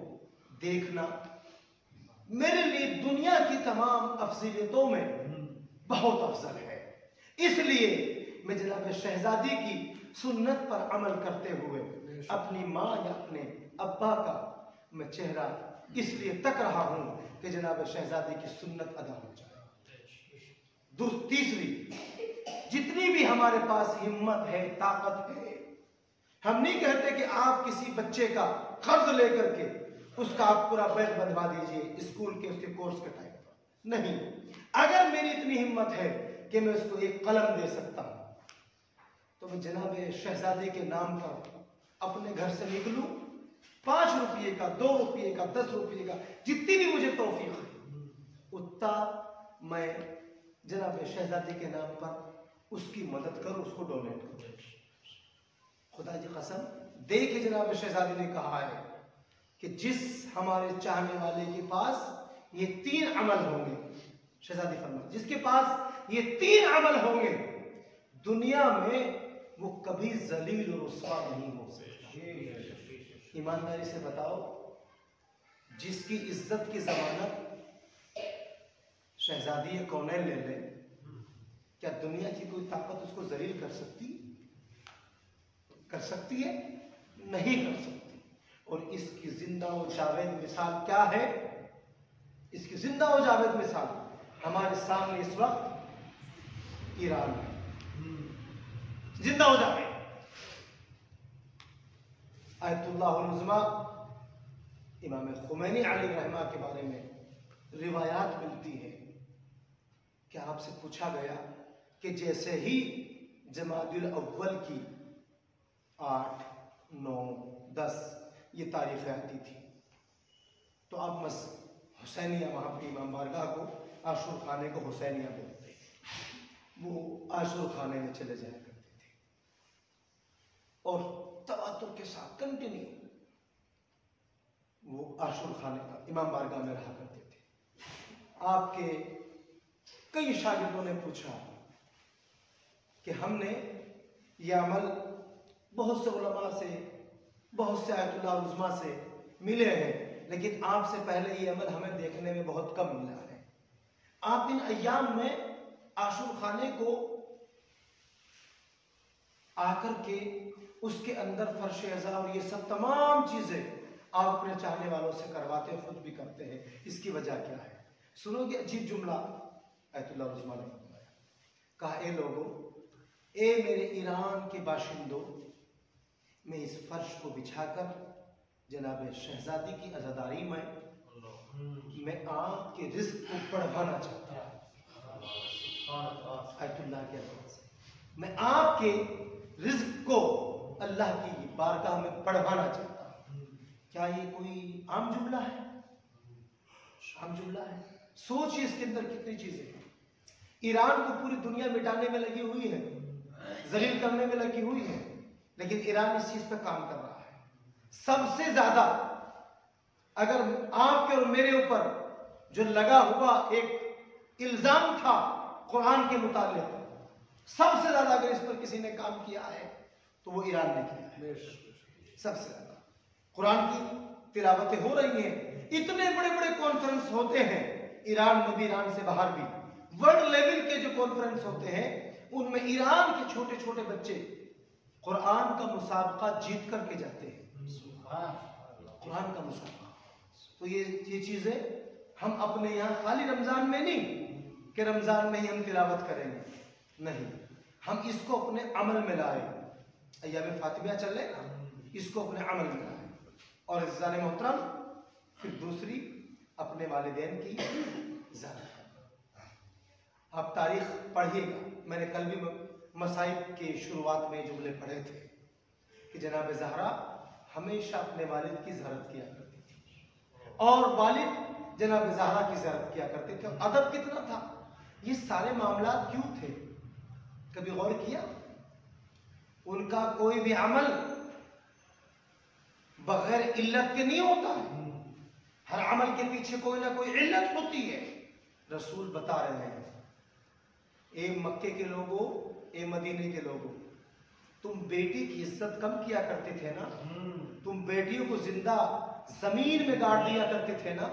دیکھنا میرے لیے دنیا کی تمام افضلیتوں میں بہت افضل ہے، اس لیے میں جناب شہزادی کی سنت پر عمل کرتے ہوئے اپنی ماں یا اپنے ابا کا میں چہرہ اس لیے تک رہا ہوں کہ جناب شہزادی کی سنت ادا ہو جائے۔ تیسری، جتنی بھی ہمارے پاس ہمت ہے، طاقت ہے، ہم نہیں کہتے کہ آپ کسی بچے کا قرض لے کر کے اس کا آپ پورا بیگ بندھوا دیجئے اسکول کے اس کے کورس کے ٹائم پر، نہیں۔ اگر میری اتنی ہمت ہے کہ میں اس کو ایک قلم دے سکتا ہوں تو میں جناب شہزادی کے نام پر اپنے گھر سے نکلوں، 5 روپیے کا، 2 روپیے کا، 10 روپیے کا، جتنی بھی مجھے توفیق ہے اتنا میں جناب شہزادی کے نام پر اس کی مدد کروں، اس کو ڈونیٹ کروں۔ خدا کی قسم دے کے جناب شہزادی نے کہا ہے کہ جس ہمارے چاہنے والے کے پاس یہ 3 عمل ہوں گے، شہزادی فرماتے جس کے پاس یہ 3 عمل ہوں گے دنیا میں وہ کبھی ذلیل و رسوا نہیں ہو سکتا۔ ایمانداری سے بتاؤ، جس کی عزت کی ضمانت شہزادی کونین لے لے، کیا دنیا کی کوئی طاقت اس کو ذلیل کر سکتی ہے؟ نہیں کر سکتی۔ اور اس کی زندہ و جاوید مثال کیا ہے؟ اس کی زندہ و جاوید مثال ہمارے سامنے اس وقت ایران ہے، زندہ و جاوید۔ آیت اللہ العظمیٰ امام خمینی علیہ رحمہ کے بارے میں روایات ملتی ہے کہ آپ سے پوچھا گیا کہ جیسے ہی جمادی الاول کی 8، 9، 10 یہ تاریخیں آتی تھی تو آپ حسینیہ، وہاں پہ امام بارگاہ کو، عاشور خانے کو حسینیہ بولتے ہیں، وہ عاشور خانے میں چلے جایا کرتے تھے اور تواتر کے ساتھ کنٹینیو وہ عاشور خانے کا امام بارگاہ میں رہا کرتے تھے۔ آپ کے کئی شاگردوں نے پوچھا کہ ہم نے یہ عمل بہت سے علماء سے، بہت سے آیت اللہ العظمیٰ سے ملے ہیں، لیکن آپ سے پہلے یہ عمل ہمیں دیکھنے میں بہت کم ملا ہے۔ آپ ان ایام میں عاشور خانے کو آ کر کے اس کے اندر فرش عزا اور یہ سب تمام چیزیں آپ اپنے چاہنے والوں سے کرواتے ہیں، خود بھی کرتے ہیں، اس کی وجہ کیا ہے؟ سنو گے عجیب جملہ آیت اللہ العظمیٰ نے فرمایا، کہا اے لوگو، اے میرے ایران کے باشندوں، میں اس فرش کو بچھا کر جناب شہزادی کی عزاداری میں آپ کے رزق کو بڑھانا چاہتا ہوں۔ آیت اللہ کے الفاظ، میں آپ کے رزق کو اللہ کی بارگاہ میں بڑھانا چاہتا ہوں۔ کیا یہ کوئی عام جملہ ہے؟ عام جملہ ہے؟ سوچیے اس کے اندر کتنی چیزیں ہیں۔ ایران کو پوری دنیا مٹانے میں لگی ہوئی ہے، ذلیل کرنے میں لگی ہوئی ہے، لیکن ایران اس چیز پہ کام کر رہا ہے۔ سب سے زیادہ اگر آپ کے اور میرے اوپر جو لگا ہوا ایک الزام تھا قرآن کے متعلق، سب سے زیادہ اگر اس پر کسی نے کام کیا ہے تو وہ ایران نے کیا ہے۔ سب سے زیادہ قرآن کی تلاوتیں ہو رہی ہیں، اتنے بڑے بڑے کانفرنس ہوتے ہیں ایران میں بھی، ایران سے باہر بھی، ورلڈ لیول کے جو کانفرنس ہوتے ہیں ان میں ایران کے چھوٹے چھوٹے بچے قرآن کا مسابقہ جیت کر کے جاتے ہیں۔ قرآن کا مسابقہ۔ تو یہ چیزیں ہم اپنے یہاں خالی رمضان میں نہیں کہ رمضان میں ہی ہم تلاوت کریں گے، نہیں، ہم اس کو اپنے عمل میں لائیں۔ ایام فاطمیہ چل رہے نا، اس کو اپنے عمل میں لائیں۔ اور عزیزان محترم، پھر دوسری اپنے والدین کی زیادہ، آپ تاریخ پڑھیے گا، میں نے کل بھی مصائب کے شروعات میں جملے پڑھے تھے کہ جناب زہرا ہمیشہ اپنے والد کی زیارت کیا کرتی تھی اور والد جناب زہرا کی زیارت کیا کرتے تھے۔ ادب کتنا تھا! یہ سارے معاملات کیوں تھے؟ کبھی غور کیا؟ ان کا کوئی بھی عمل بغیر علت کے نہیں ہوتا ہے، ہر عمل کے پیچھے کوئی نہ کوئی علت ہوتی ہے۔ رسول بتا رہے ہیں، اے مکے کے لوگوں، اے مدینے کے لوگوں، تم بیٹی کی عزت کم کیا کرتے تھے نا، تم بیٹیوں کو زندہ زمین میں گاڑ دیا کرتے تھے نا،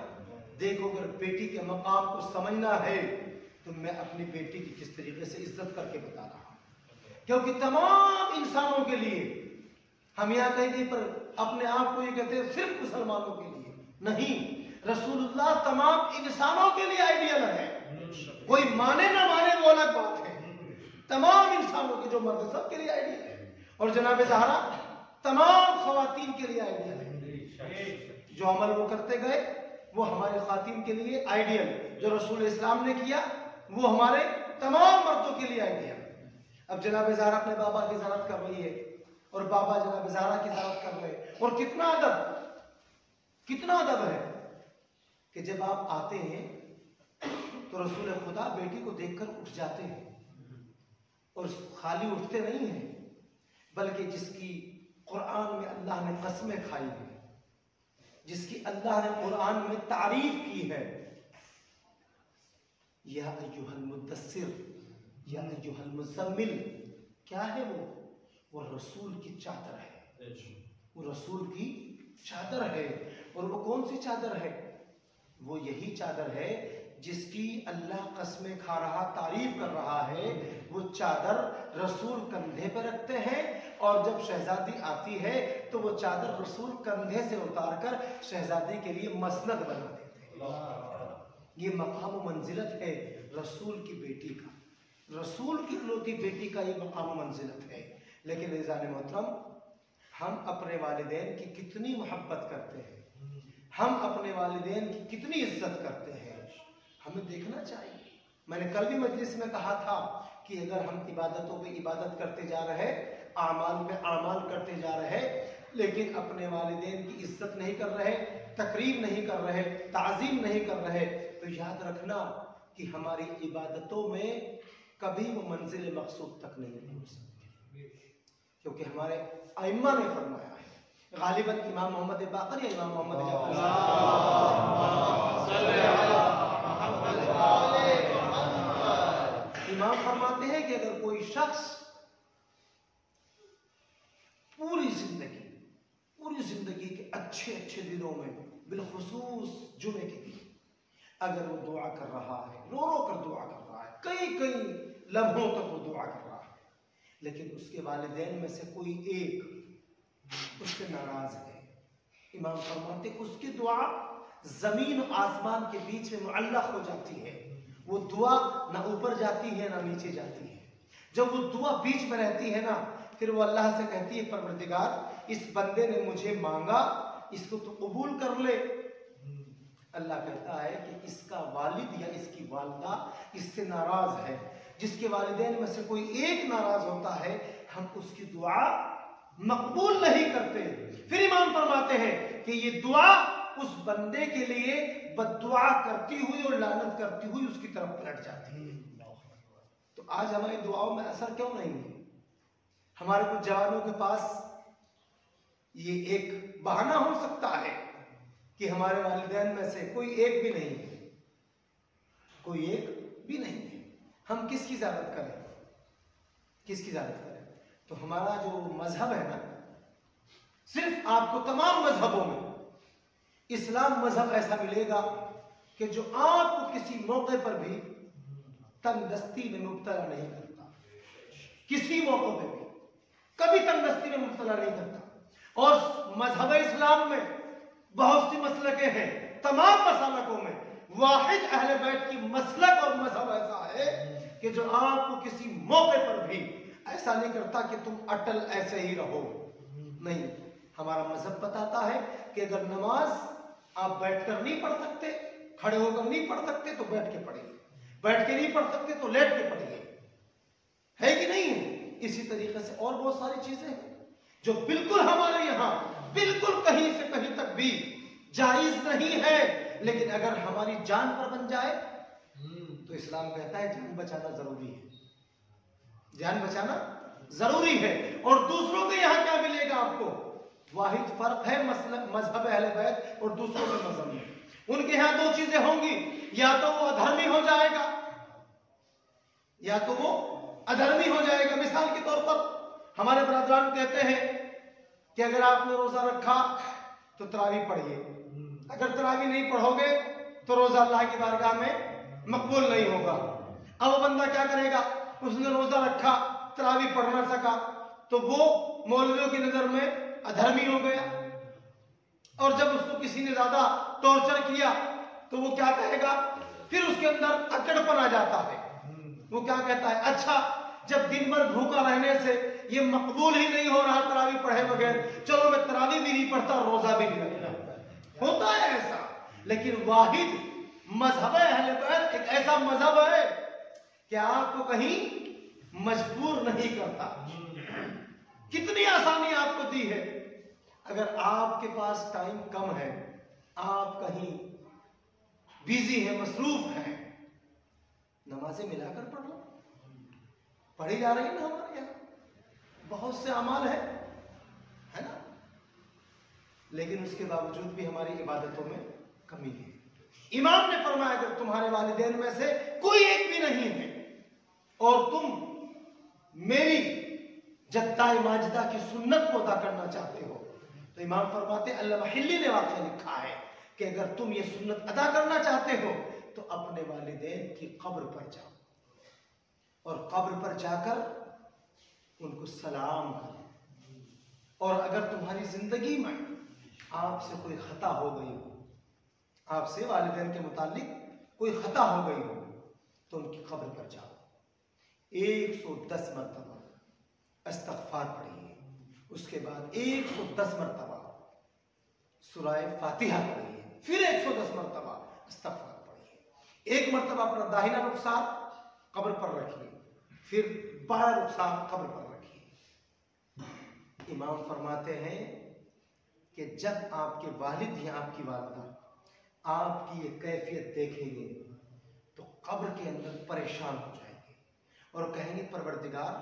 دیکھو اگر بیٹی کے مقام کو سمجھنا ہے تو میں اپنی بیٹی کی کس طریقے سے عزت کر کے بتا رہا ہوں، کیونکہ تمام انسانوں کے لیے، ہم یہاں کہیں پر اپنے آپ کو یہ کہتے ہیں صرف مسلمانوں کے لیے نہیں، رسول اللہ تمام انسانوں کے لیے آئیڈیل ہے. کوئی مانے نہ مانے وہ الگ بات ہے. تمام انسانوں کے جو مرد سب کے لیے آئیڈیل ہے. اور جناب زہرا تمام خواتین کے لیے آئیڈیل ہے. جو عمل وہ کرتے گئے وہ ہمارے خواتین کے لیے آئیڈیل. جو رسول اسلام نے کیا وہ ہمارے تمام مردوں کے لیے آئیڈیل. اب جناب زہرا اپنے بابا کی زیارت کر رہی ہے اور بابا جناب زہرا کی زیارت کر رہے ہیں. اور کتنا ادب ہے کہ جب آپ آتے ہیں تو رسول خدا بیٹی کو دیکھ کر اٹھ جاتے ہیں. اور خالی اٹھتے نہیں ہیں بلکہ جس کی قرآن میں اللہ نے قسمیں کھائی ہیں, جس کی اللہ نے قرآن میں تعریف کی ہے, یا ایھا المدثر یا ایھا المزمل, کیا ہے وہ رسول کی چادر ہے. وہ رسول کی چادر ہے. اور وہ کون سی چادر ہے؟ وہ یہی چادر ہے جس کی اللہ قسمیں کھا رہا, تعریف کر رہا ہے. وہ چادر رسول کندھے پہ رکھتے ہیں اور جب شہزادی آتی ہے تو وہ چادر رسول کندھے سے اتار کر شہزادی کے لیے مسند بنا دیتے ہیں. یہ مقام و منزلت ہے رسول کی بیٹی کا. رسول کی اکلوتی بیٹی کا یہ مقام و منزلت ہے. لیکن عزیزان محترم, ہم اپنے والدین کی کتنی محبت کرتے ہیں, ہم اپنے والدین کی کتنی عزت کرتے ہیں, ہمیں دیکھنا چاہیے. میں نے کل بھی مجلس میں کہا تھا کہ اگر ہم عبادتوں پہ عبادت کرتے جا رہے, اعمال پہ اعمال کرتے جا رہے, لیکن اپنے والدین کی عزت نہیں کر رہے, تقریب نہیں کر رہے, تعظیم نہیں کر رہے, تو یاد رکھنا کہ ہماری عبادتوں میں کبھی وہ منزل مقصود تک نہیں پہنچ سکتی. کیونکہ ہمارے ائمہ نے فرمایا ہے, غالباً امام محمد باقر یا امام محمد امام فرماتے ہیں کہ اگر کوئی شخص پوری زندگی کے اچھے دنوں میں بالخصوص جمعے کے دن اگر وہ دعا کر رہا ہے, رو کر دعا کر رہا ہے, کئی لمحوں تک وہ دعا کر رہا ہے, لیکن اس کے والدین میں سے کوئی ایک اس سے ناراض ہے, امام فرماتے اس کی دعا زمین و آسمان کے بیچ میں معلق ہو جاتی ہے. وہ دعا نہ اوپر جاتی ہے نہ نیچے جاتی ہے. جب وہ دعا بیچ میں رہتی ہے نا, پھر وہ اللہ سے کہتی ہے پروردگار اس بندے نے مجھے مانگا, اس کو تو قبول کر لے. اللہ کہتا ہے کہ اس کا والد یا اس کی والدہ اس سے ناراض ہے. جس کے والدین میں سے کوئی ایک ناراض ہوتا ہے ہم اس کی دعا مقبول نہیں کرتے. پھر امام فرماتے ہیں کہ یہ دعا اس بندے کے لیے بد دعا کرتی ہوئی اور لعنت کرتی ہوئی اس کی طرف پلٹ جاتی ہے. تو آج ہماری دعاؤں میں اثر کیوں نہیں ہے؟ ہمارے کچھ جوانوں کے پاس یہ ایک بہانہ ہو سکتا ہے کہ ہمارے والدین میں سے کوئی ایک بھی نہیں ہے, کوئی ایک بھی نہیں ہے. ہم کس کی زیارت کریں, کس کی زیارت کریں؟ تو ہمارا جو مذہب ہے نا, صرف آپ کو تمام مذہبوں میں اسلام مذہب ایسا ملے گا کہ جو آپ کو کسی موقع پر بھی تنگ دستی میں مبتلا نہیں کرتا, کسی موقع پہ بھی کبھی تنگ دستی میں مبتلا نہیں کرتا. اور مذہب اسلام میں بہت سی مسلکیں ہیں, تمام مسالکوں میں واحد اہل بیت کی مسلک اور مذہب ایسا ہے کہ جو آپ کو کسی موقع پر بھی ایسا نہیں کرتا کہ تم اٹل ایسے ہی رہو. نہیں, ہمارا مذہب بتاتا ہے کہ اگر نماز آپ بیٹھ کر نہیں پڑھ سکتے, کھڑے ہو کر نہیں پڑھ سکتے تو بیٹھ کے پڑھیے, بیٹھ کے نہیں پڑھ سکتے تو لیٹ کے پڑھیے. ہے کہ نہیں ہے؟ اسی طریقے سے اور بہت ساری چیزیں ہیں جو بالکل ہمارے یہاں بالکل کہیں سے کہیں تک بھی جائز نہیں ہے, لیکن اگر ہماری جان پر بن جائے تو اسلام کہتا ہے جان بچانا ضروری ہے, جان بچانا ضروری ہے. اور دوسروں کے یہاں کیا ملے گا آپ کو؟ واحد فرق ہے مذہب اہل بیت اور دوسروں کے مذہب میں. ان کے یہاں دو چیزیں ہوں گی, یا تو وہ ادھرمی ہو جائے گا, یا تو وہ ادھرمی ہو جائے گا. مثال کے طور پر ہمارے برادران کہتے ہیں کہ اگر آپ نے روزہ رکھا تو تراویح پڑھیے, اگر تراویح نہیں پڑھو گے تو روزہ اللہ کی بارگاہ میں مقبول نہیں ہوگا. اب وہ بندہ کیا کرے گا؟ اس نے روزہ رکھا, تراویح پڑھ نہ سکا, تو وہ مولویوں کی نظر میں ادھرمی ہو گیا. اور جب اس کو کسی نے زیادہ ٹارچر کیا تو وہ کیا کہے گا؟ پھر اس کے اندر اکڑپن آ جاتا ہے. وہ کیا کہتا ہے؟ اچھا جب دن بھر بھوکا رہنے سے یہ مقبول ہی نہیں ہو رہا تراویح پڑھے بغیر، چلو میں تراویح بھی نہیں پڑھتا، روزہ بھی نہیں رکھتا. ہوتا ہے ایسا. لیکن واحد مذہب اہل بیت ایک ایسا مذہب ہے کہ آپ کو کہیں مجبور نہیں کرتا. کتنی آسانی آپ کو دی ہے. اگر آپ کے پاس ٹائم کم ہے، آپ کہیں بیزی ہیں، مصروف ہیں، نمازیں ملا کر پڑھ لو. پڑھی جا رہی ہے نا ہمارے یہاں، بہت سے اعمال ہے نا، لیکن اس کے باوجود بھی ہماری عبادتوں میں کمی ہے. امام نے فرمایا اگر تمہارے والدین میں سے کوئی ایک بھی نہیں ہے اور تم میری جدہ ماجدہ کی سنت کو ادا کرنا چاہتے ہو، تو امام فرماتے علامہ حلی نے واقعہ لکھا ہے کہ اگر تم یہ سنت ادا کرنا چاہتے ہو تو اپنے والدین کی قبر پر جاؤ اور قبر پر جا کر ان کو سلام کرو. اور اگر تمہاری زندگی میں آپ سے کوئی خطا ہو گئی ہو، آپ سے والدین کے متعلق کوئی خطا ہو گئی ہو، تو ان کی قبر پر جاؤ، 110 مرتبہ استغفار پڑھیے. اس کے بعد 110 مرتبہ سورہ فاتحہ پڑھیے، پھر 110 مرتبہ استغفار پڑھیے. ایک مرتبہ اپنا داہنا رخسار قبر پر رکھیے، پھر بایاں رخسار قبر پر رکھیے. امام فرماتے ہیں کہ جب آپ کے والد یا آپ کی والدہ آپ کی یہ کیفیت دیکھیں گے تو قبر کے اندر پریشان ہو جائیں گے اور کہیں گے پروردگار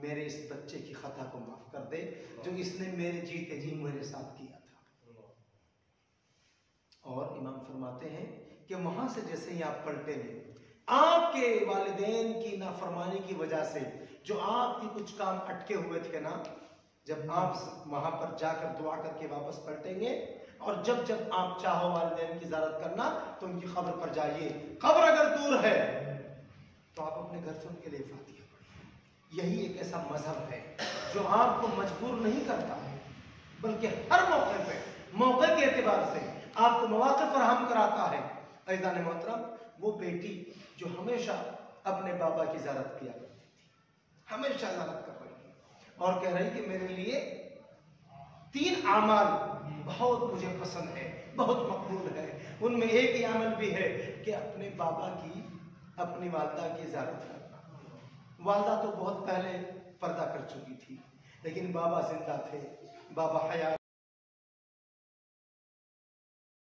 میرے اس بچے کی خطا کو معاف کر دے جو اس نے میرے جیتے جی میرے ساتھ کیا تھا. اور امام فرماتے ہیں کہ وہاں سے جیسے ہی آپ پلٹیں گے، آپ کے والدین کی نافرمانی کی وجہ سے جو آپ کی کچھ کام اٹکے ہوئے تھے نا، جب آپ وہاں پر جا کر دعا کر کے واپس پلٹیں گے اور جب آپ چاہو والدین کی زیارت کرنا تو ان کی قبر پر جائیے. قبر اگر دور ہے تو آپ اپنے گھر سے ان کے لیے فاتحہ پڑھیے. یہی ایک ایسا مذہب ہے جو آپ کو مجبور نہیں کرتا ہے بلکہ ہر موقع پہ موقع کے اعتبار سے آپ کو مواقع فراہم کراتا ہے. عزیزان محترم، وہ بیٹی جو ہمیشہ اپنے بابا کی زیارت کیا کرتی تھی، ہمیشہ زیارت کر رہی ہے اور کہہ رہی کہ میرے لیے 3 اعمال بہت مجھے پسند ہے، بہت مقبول ہے. ان میں ایک ہی عمل بھی ہے کہ اپنے بابا کی، اپنی والدہ کی زیارت کرنا. والدہ تو بہت پہلے پردہ کر چکی تھی لیکن بابا زندہ تھے، بابا حیات